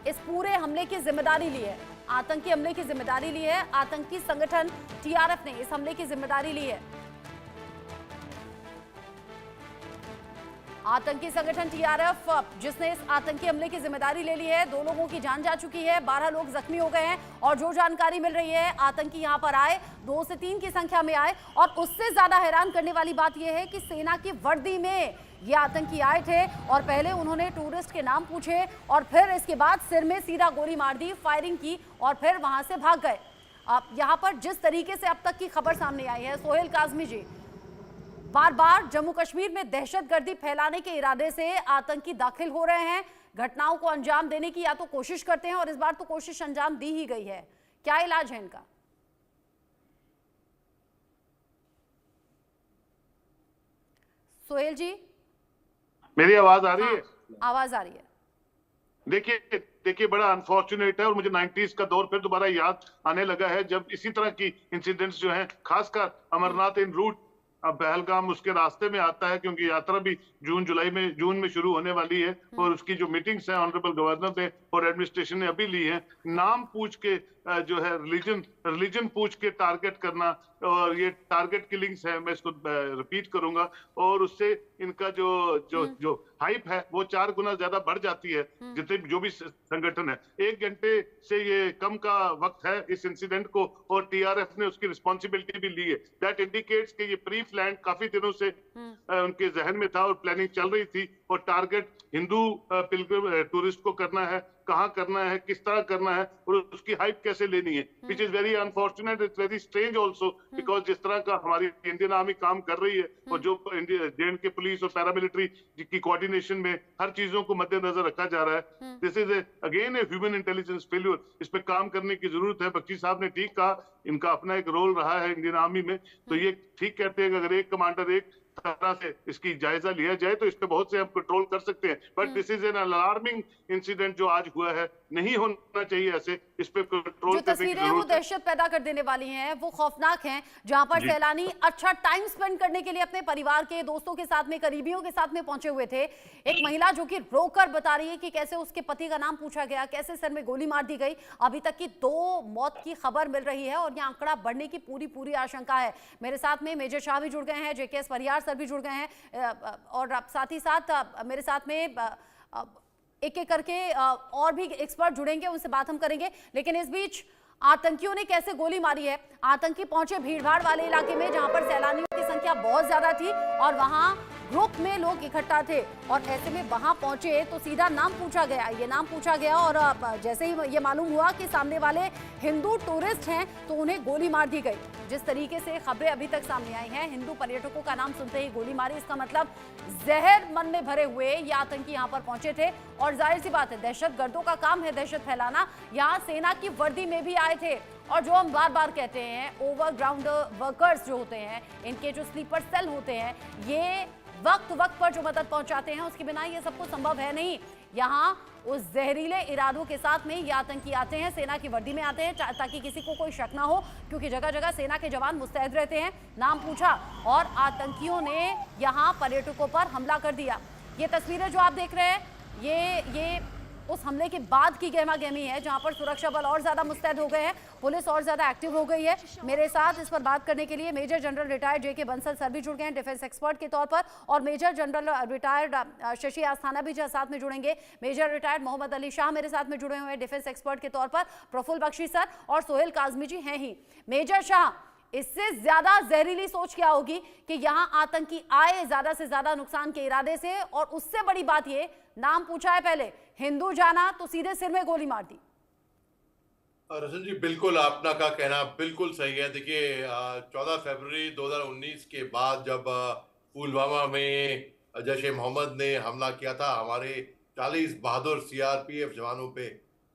इस पूरे हमले की जिम्मेदारी ली है, आतंकी हमले की जिम्मेदारी ली है। आतंकी संगठन टीआरएफ ने इस हमले की जिम्मेदारी ली है। आतंकी संगठन टीआरएफ जिसने इस आतंकी हमले की जिम्मेदारी ले ली है। 2 लोगों की जान जा चुकी है, 12 लोग जख्मी हो गए हैं और जो जानकारी मिल रही है आतंकी यहां पर आए 2 से 3 की संख्या में आए और उससे ज्यादा हैरान करने वाली बात यह है कि सेना की वर्दी में ये आतंकी आए थे और पहले उन्होंने टूरिस्ट के नाम पूछे और फिर इसके बाद सिर में सीधा गोली मार दी, फायरिंग की और फिर वहां से भाग गए। यहाँ पर जिस तरीके से अब तक की खबर सामने आई है, सोहेल काजमी जी, बार बार जम्मू कश्मीर में दहशतगर्दी फैलाने के इरादे से आतंकी दाखिल हो रहे हैं, घटनाओं को अंजाम देने की या तो कोशिश करते हैं और इस बार तो कोशिश अंजाम दी ही गई है। क्या इलाज है इनका? सोहेल जी, मेरी आवाज आ रही है? आवाज आ रही है। देखिए बड़ा अनफॉर्चुनेट है और मुझे 90s का दौर फिर दोबारा याद आने लगा है जब इसी तरह की इंसिडेंट्स जो हैं, खासकर अमरनाथ इन रूट पहलगाम उसके रास्ते में आता है, क्योंकि यात्रा भी जून में शुरू होने वाली है और उसकी जो मीटिंग्स हैं ऑनरेबल गवर्नर ने और एडमिनिस्ट्रेशन ने अभी ली है, नाम पूछ के जो है रिलीजन पूछ के टारगेट करना और ये टारगेट किलिंग्स है, मैं इसको रिपीट करूंगा, और उससे इनका जो हाइप है वो 4 गुना ज्यादा बढ़ जाती है। जितने जो भी संगठन है, 1 घंटे से ये कम का वक्त है इस इंसिडेंट को और टीआरएफ ने उसकी रिस्पॉन्सिबिलिटी भी ली है। दैट इंडिकेट्स कि ये प्री प्लान काफी दिनों से उनके जहन में था और प्लानिंग चल रही थी और टारगेट हिंदू पिलग्रिम टूरिस्ट को करना है, कहाँ करना है, किस तरह करना है और उसकी हाइप कैसे लेनी है, which is very unfortunate, it's very strange also, because जिस तरह का हमारी इंडियन आर्मी काम कर रही है और जो जे पुलिस और पैरामिलिट्री की कोऑर्डिनेशन में हर चीजों को मद्देनजर रखा जा रहा है, this is again a human intelligence failure. इस पे काम करने की जरूरत है। बख्शी साहब ने ठीक कहा, इनका अपना एक रोल रहा है इंडियन आर्मी में, तो ये ठीक कहते हैं कि अगर एक कमांडर एक तरह से इसकी जायजा लिया जाए तो इस पे बहुत से हम कंट्रोल कर सकते हैं, but this is an alarming incident जो आज हुआ है, नहीं होना चाहिए ऐसे, इस पे कंट्रोल जो तस्वीरें वो दहशत पैदा कर देने वाली हैं, वो खौफनाक हैं, जहां पर सैलानी अच्छा टाइम स्पेंड करने के लिए अपने परिवार के दोस्तों के साथ में, करीबियों के साथ में पहुंचे हुए थे। एक महिला जो कि रोकर बता रही है कि कैसे उसके पति का नाम पूछा गया, कैसे सर में गोली मार दी गई। अभी तक की 2 मौत की खबर मिल रही है और यह आंकड़ा बढ़ने की पूरी आशंका है। मेरे साथ में मेजर शाह भी जुड़ गए हैं, जेकेएस परिहार सर भी जुड़ गए हैं और साथ ही साथ मेरे साथ में एक एक करके और भी एक्सपर्ट जुड़ेंगे, उनसे बात हम करेंगे। लेकिन इस बीच आतंकियों ने कैसे गोली मारी है? आतंकी पहुंचे भीड़भाड़ वाले इलाके में जहां पर सैलानियों की संख्या बहुत ज्यादा थी और वहां ग्रुप में लोग इकट्ठा थे और ऐसे में वहां पहुंचे तो सीधा नाम पूछा गया, ये नाम पूछा गया और जैसे ही ये मालूम हुआ कि सामने वाले हिंदू टूरिस्ट हैं तो उन्हें गोली मार दी गई। जिस तरीके से खबरें अभी तक सामने आई हैं, हिंदू पर्यटकों का नाम सुनते ही गोली मारी, इसका मतलब जहर मन में भरे हुए ये आतंकी यहाँ पर पहुंचे थे और जाहिर सी बात है दहशतगर्दों का काम है दहशत फैलाना। यहाँ सेना की वर्दी में भी आए थे और जो हम बार बार कहते हैं ओवरग्राउंड वर्कर्स जो होते हैं, इनके जो स्लीपर सेल होते हैं, ये वक्त पर जो मदद पहुंचाते हैं, उसके बिना ये सब कुछ संभव है नहीं। यहाँ उस जहरीले इरादों के साथ में ये आतंकी आते हैं, सेना की वर्दी में आते हैं ताकि किसी को कोई शक ना हो, क्योंकि जगह जगह सेना के जवान मुस्तैद रहते हैं। नाम पूछा और आतंकियों ने यहाँ पर्यटकों पर हमला कर दिया। ये तस्वीरें जो आप देख रहे हैं, ये उस हमले के बाद की गहमा गहमी है, जहां पर सुरक्षा बल और ज्यादा मुस्तैद हो गए हैं, पुलिस और ज्यादा एक्टिव हो गई है। मेरे साथ इस पर बात करने के लिए मेजर जनरल रिटायर्ड जेके बंसल सर भी जुड़ गए हैं डिफेंस एक्सपर्ट के तौर पर और मेजर जनरल रिटायर्ड शशि आस्थाना भी साथ में जुड़ेंगे। मेजर रिटायर्ड मोहम्मद अली शाह मेरे साथ में जुड़े हुए हैं डिफेंस एक्सपर्ट के तौर पर, प्रफुल्ल बख्शी सर और सोहेल काजमी जी हैं ही। मेजर शाह, इससे ज्यादा जहरीली सोच क्या होगी कि यहां आतंकी आए ज्यादा से ज्यादा नुकसान के इरादे से और उससे बड़ी बात ये, नाम पूछा है पहले, हिंदू जाना तो सीधे सिर में गोली मार दी। रसन जी, बिल्कुल आपका का कहना बिल्कुल सही है। देखिए 14 फरवरी 2019 के बाद जब पुलवामा में जैश ए मोहम्मद ने हमला किया था हमारे 40 बहादुर सीआरपीएफ जवानों पे,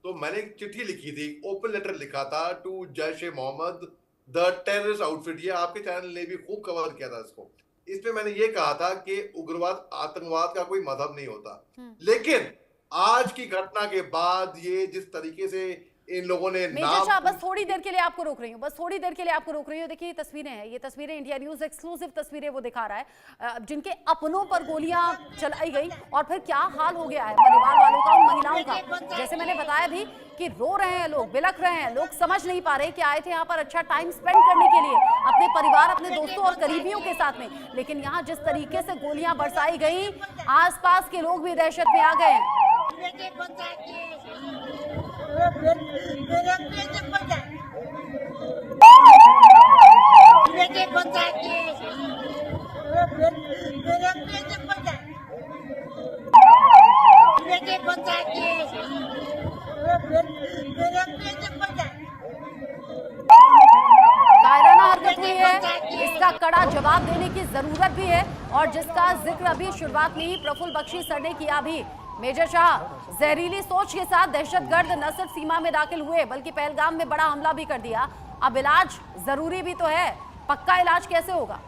तो मैंने एक चिट्ठी लिखी थी, ओपन लेटर लिखा था to Jaish e Mohammed the terrorist outfit. ये आपके चैनल ने भी खूब कवर किया था इसको। इसमें मैंने ये कहा था कि उग्रवाद आतंकवाद का कोई मजहब नहीं होता, लेकिन आज की घटना के बाद ये जिस तरीके से इन लोगों ने मेजर शाह, नाम बस थोड़ी देर के लिए आपको रोक रही हूँ, बस थोड़ी देर के लिए आपको रोक रही हूँ। देखिए ये तस्वीरें हैं, ये तस्वीरें इंडिया न्यूज एक्सक्लूसिव तस्वीरें वो दिखा रहा है, जिनके अपनों पर गोलियां चलाई गई और फिर क्या हाल हो गया है परिवार वालों का, उन महिलाओं का। जैसे मैंने बताया भी कि रो रहे हैं लोग, बिलख रहे हैं लोग, समझ नहीं पा रहे कि आए थे यहाँ पर अच्छा टाइम स्पेंड करने के लिए अपने परिवार, अपने दोस्तों और करीबियों के साथ में, लेकिन यहाँ जिस तरीके से गोलियां बरसाई गई, आसपास के लोग भी दहशत में आ गए हैं। कायराना हरकत हुई है, इसका कड़ा जवाब देने की जरूरत भी है, और जिसका जिक्र अभी शुरुआत में ही प्रफुल्ल बख्शी सर ने किया भी। मेजर शाह, जहरीली सोच के साथ दहशतगर्द न सिर्फ सीमा में दाखिल हुए बल्कि पहलगाम में बड़ा हमला भी कर दिया। अब इलाज जरूरी भी तो है, पक्का इलाज कैसे होगा?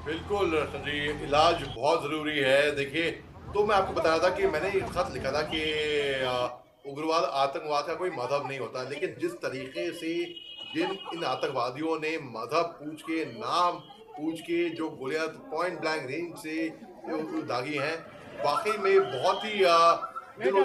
बिल्कुल जी, इलाज बहुत जरूरी है। देखिए, तो मैं आपको बता रहा था कि मैंने एक खत लिखा था कि उग्रवाद आतंकवाद का कोई मजहब नहीं होता, लेकिन जिस तरीके से इन आतंकवादियों ने मजहब पूछ के, नाम पूछ के जो गोलियां पॉइंट ब्लैंक रेंज से दागी हैं, वाकई में बहुत ही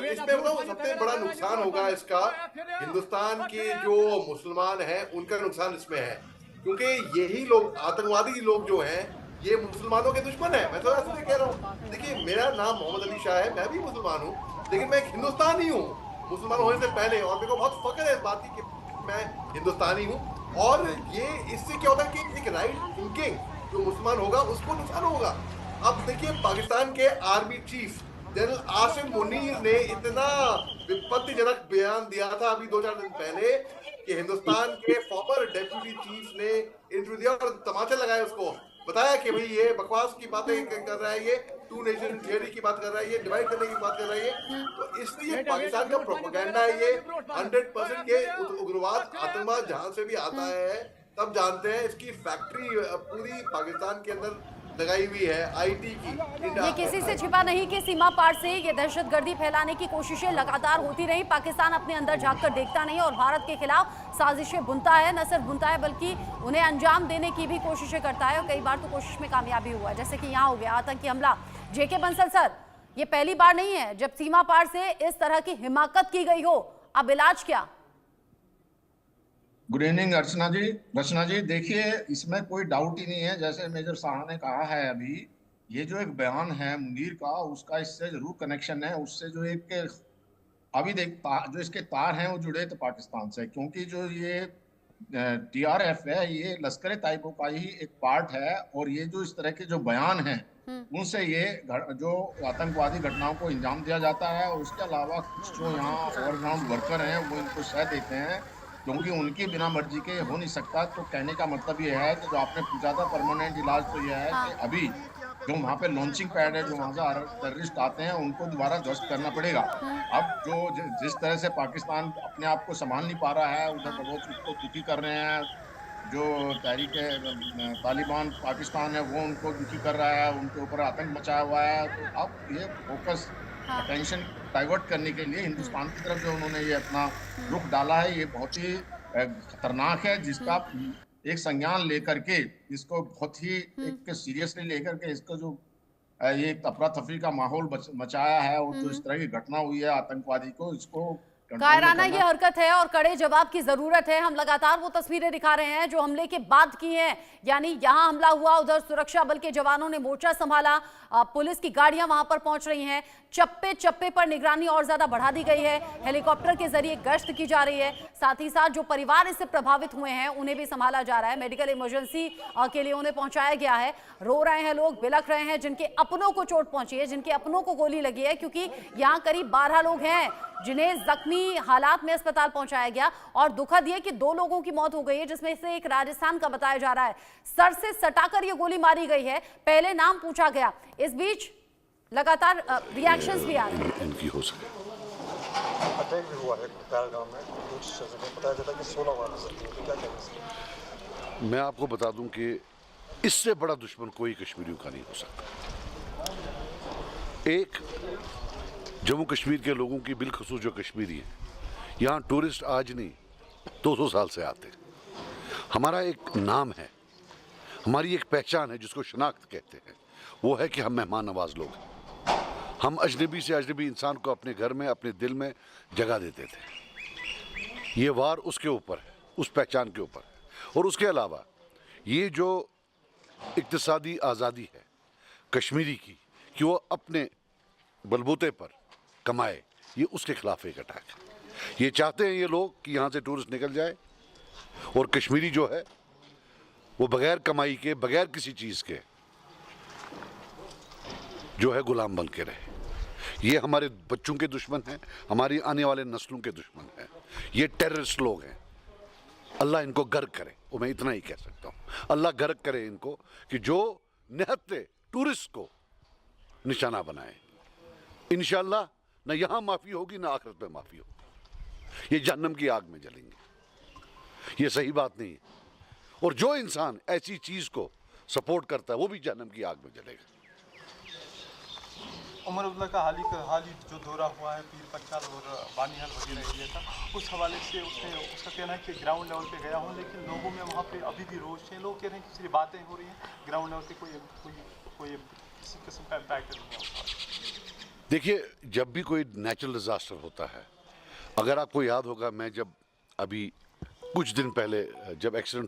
इसमें बताऊं सबसे बड़ा नुकसान होगा इसका हिंदुस्तान के जो मुसलमान हैं उनका नुकसान इसमें है, क्योंकि यही लोग आतंकवादी लोग जो हैं ये मुसलमानों के दुश्मन है। मैं तो ऐसे कह रहा हूँ, देखिए मेरा नाम मोहम्मद अली शाह है, मैं भी मुसलमान हूँ, लेकिन मैं एक हिंदुस्तानी हूँ मुसलमान होने से पहले, और मेरे को बहुत फख्र है इस बात की कि मैं हिंदुस्तानी हूँ। और ये इससे क्या होता है कि एक राइट थिंकिंग जो मुसलमान होगा उसको नुकसान होगा। अब देखिए, पाकिस्तान के army chief general Asim Munir ने इतना विपत्तिजनक बयान दिया था अभी 2-4 दिन पहले कि हिंदुस्तान के फॉर्मर डेप्यूटी चीफ ने इंटरव्यू दिया और तमाचे लगाए, उसको बताया कि भाई ये बकवास की बातें कर रहा है, ये टू नेशन थियरी की बात कर रहा है, ये डिवाइड करने की बात कर रहा है, ये तो इसलिए पाकिस्तान का प्रोपेगेंडा है ये 100% ये उग्रवाद आतंकवाद जहां से भी आता है तब जानते हैं इसकी फैक्ट्री पूरी पाकिस्तान के अंदर लगाई हुई है आईटी की। ये किसी से छिपा नहीं कि सीमा पार से ये दहशतगर्दी फैलाने की कोशिशें लगातार होती रही। पाकिस्तान अपने अंदर झांक कर देखता नहीं और भारत के खिलाफ साजिशें बुनता है, न सिर्फ बुनता है बल्कि उन्हें अंजाम देने की भी कोशिशें करता है, और कई बार तो कोशिश में कामयाबी हुआ है, जैसे कि यहाँ हो गया आतंकी हमला। जेके बंसल सर, ये पहली बार नहीं है जब सीमा पार से इस तरह की हिमाकत की गई हो, अब इलाज क्या? गुड इवनिंग रचना जी, देखिए इसमें कोई डाउट ही नहीं है, जैसे मेजर शाह ने कहा है अभी, ये जो एक बयान है मुनीर का उसका इससे जरूर कनेक्शन है, उससे जो एक अभी जो इसके तार हैं वो जुड़े थे पाकिस्तान से, क्योंकि जो ये टीआरएफ है ये लश्कर तैयबा का ही एक पार्ट है, और ये जो इस तरह के जो बयान हैं उनसे ये जो आतंकवादी घटनाओं को अंजाम दिया जाता है, और उसके अलावा कुछ जो यहाँ ओवरग्राउंड वर्कर हैं वो इनको सह देते हैं, क्योंकि उनकी बिना मर्जी के हो नहीं सकता। तो कहने का मतलब ये है कि जो आपने पूछा था परमानेंट इलाज, तो यह है कि अभी जो वहाँ पे लॉन्चिंग पैड है, जो वहाँ से टेररिस्ट आते हैं उनको दोबारा ध्वस्त करना पड़ेगा। अब जो जिस तरह से पाकिस्तान अपने आप को संभाल नहीं पा रहा है, उधर बहुत उसको दुखी कर रहे हैं, जो तहरीक तालिबान पाकिस्तान है वो उनको दुखी कर रहा है, उनके ऊपर आतंक मचाया हुआ है। तो अब ये फोकस अटेंशन डाइवर्ट करने के लिए हिंदुस्तान की तरफ जो उन्होंने ये अपना रुख डाला है, ये बहुत ही खतरनाक है, जिसका एक संज्ञान लेकर के इसको बहुत ही एक सीरियसली लेकर के इसको जो ये अफरा तफरी का माहौल मचाया है, और जो इस तरह की घटना हुई है आतंकवादी को, इसको कायराना ये हरकत है और कड़े जवाब की जरूरत है। हम लगातार वो तस्वीरें दिखा रहे हैं जो हमले के बाद की हैं, यानी यहाँ हमला हुआ, उधर सुरक्षा बल के जवानों ने मोर्चा संभाला, पुलिस की गाड़ियां वहां पर पहुंच रही हैं, चप्पे चप्पे पर निगरानी और ज्यादा बढ़ा दी गई है, हेलीकॉप्टर के जरिए गश्त की जा रही है, साथ ही साथ जो परिवार इससे प्रभावित हुए हैं उन्हें भी संभाला जा रहा है, मेडिकल इमरजेंसी के लिए उन्हें पहुंचाया गया है। रो रहे हैं लोग, बिलख रहे हैं, जिनके अपनों को चोट पहुंची है, जिनके अपनों को गोली लगी है, क्योंकि यहाँ करीब 12 लोग हैं जिन्हें जख्मी हालात में अस्पताल पहुंचाया गया, और दुखद ये कि 2 लोगों की मौत हो गई है, जिसमें से एक राजस्थान का बताया जा रहा है। सर से सटाकर ये गोली मारी गई है, पहले नाम पूछा गया। इस बीच लगातार रिएक्शंस भी आ रहे हैं। इनकी हो सके अटैक भी हुआ है पहलगाम में, कुछ बताया जाता है कि 16 वार क्या कहेंगे? मैं आपको बता दूं कि इससे बड़ा दुश्मन कोई कश्मीरियों का नहीं हो सकता। एक जम्मू कश्मीर के लोगों की बिलखसूस जो कश्मीरी है, यहाँ टूरिस्ट आज नहीं 200 साल से आते हैं। हमारा एक नाम है, हमारी एक पहचान है जिसको शनाख्त कहते हैं, वो है कि हम मेहमान नवाज लोग हैं। हम अजनबी से अजनबी इंसान को अपने घर में, अपने दिल में जगह देते थे। ये वार उसके ऊपर है, उस पहचान के ऊपर है। और उसके अलावा ये जो इक्तिसादी आज़ादी है कश्मीरी की, कि वो अपने बलबूते पर कमाए, ये उसके खिलाफ एक अटैक है। ये चाहते हैं ये लोग कि यहाँ से टूरिस्ट निकल जाए और कश्मीरी जो है वो बगैर कमाई के, बगैर किसी चीज़ के जो है गुलाम बन के रहे। ये हमारे बच्चों के दुश्मन हैं, हमारी आने वाले नस्लों के दुश्मन हैं। ये टेररिस्ट लोग हैं। अल्लाह इनको गर्क करे, और मैं इतना ही कह सकता हूँ, अल्लाह गर्क करे इनको कि जो निहत्ते टूरिस्ट को निशाना बनाए। इंशाअल्लाह न यहाँ माफ़ी होगी न आखिरत में माफ़ी होगी। ये जहन्नम की आग में जलेंगे। ये सही बात नहीं है। और जो इंसान ऐसी चीज़ को सपोर्ट करता है वो भी जहन्नम की आग में जलेगा। उमर अब्दुल्ला का हाल ही जो दौरा हुआ है पीर पंचाल और बानिहाल वगैरह एरिया का, उस हवाले से उसका कहना है कि ग्राउंड लेवल पे गया हूँ, लेकिन लोगों में वहाँ पे अभी भी रोष है। लोग कह रहे हैं कि सिर्फ बातें हो रही हैं, ग्राउंड लेवल पे कोई किसी किस्म का इम्पैक्ट नहीं है। देखिए, जब भी कोई नेचुरल डिज़ास्टर होता है, अगर आपको याद होगा, मैं जब अभी कुछ दिन पहले जब एक्सीडेंट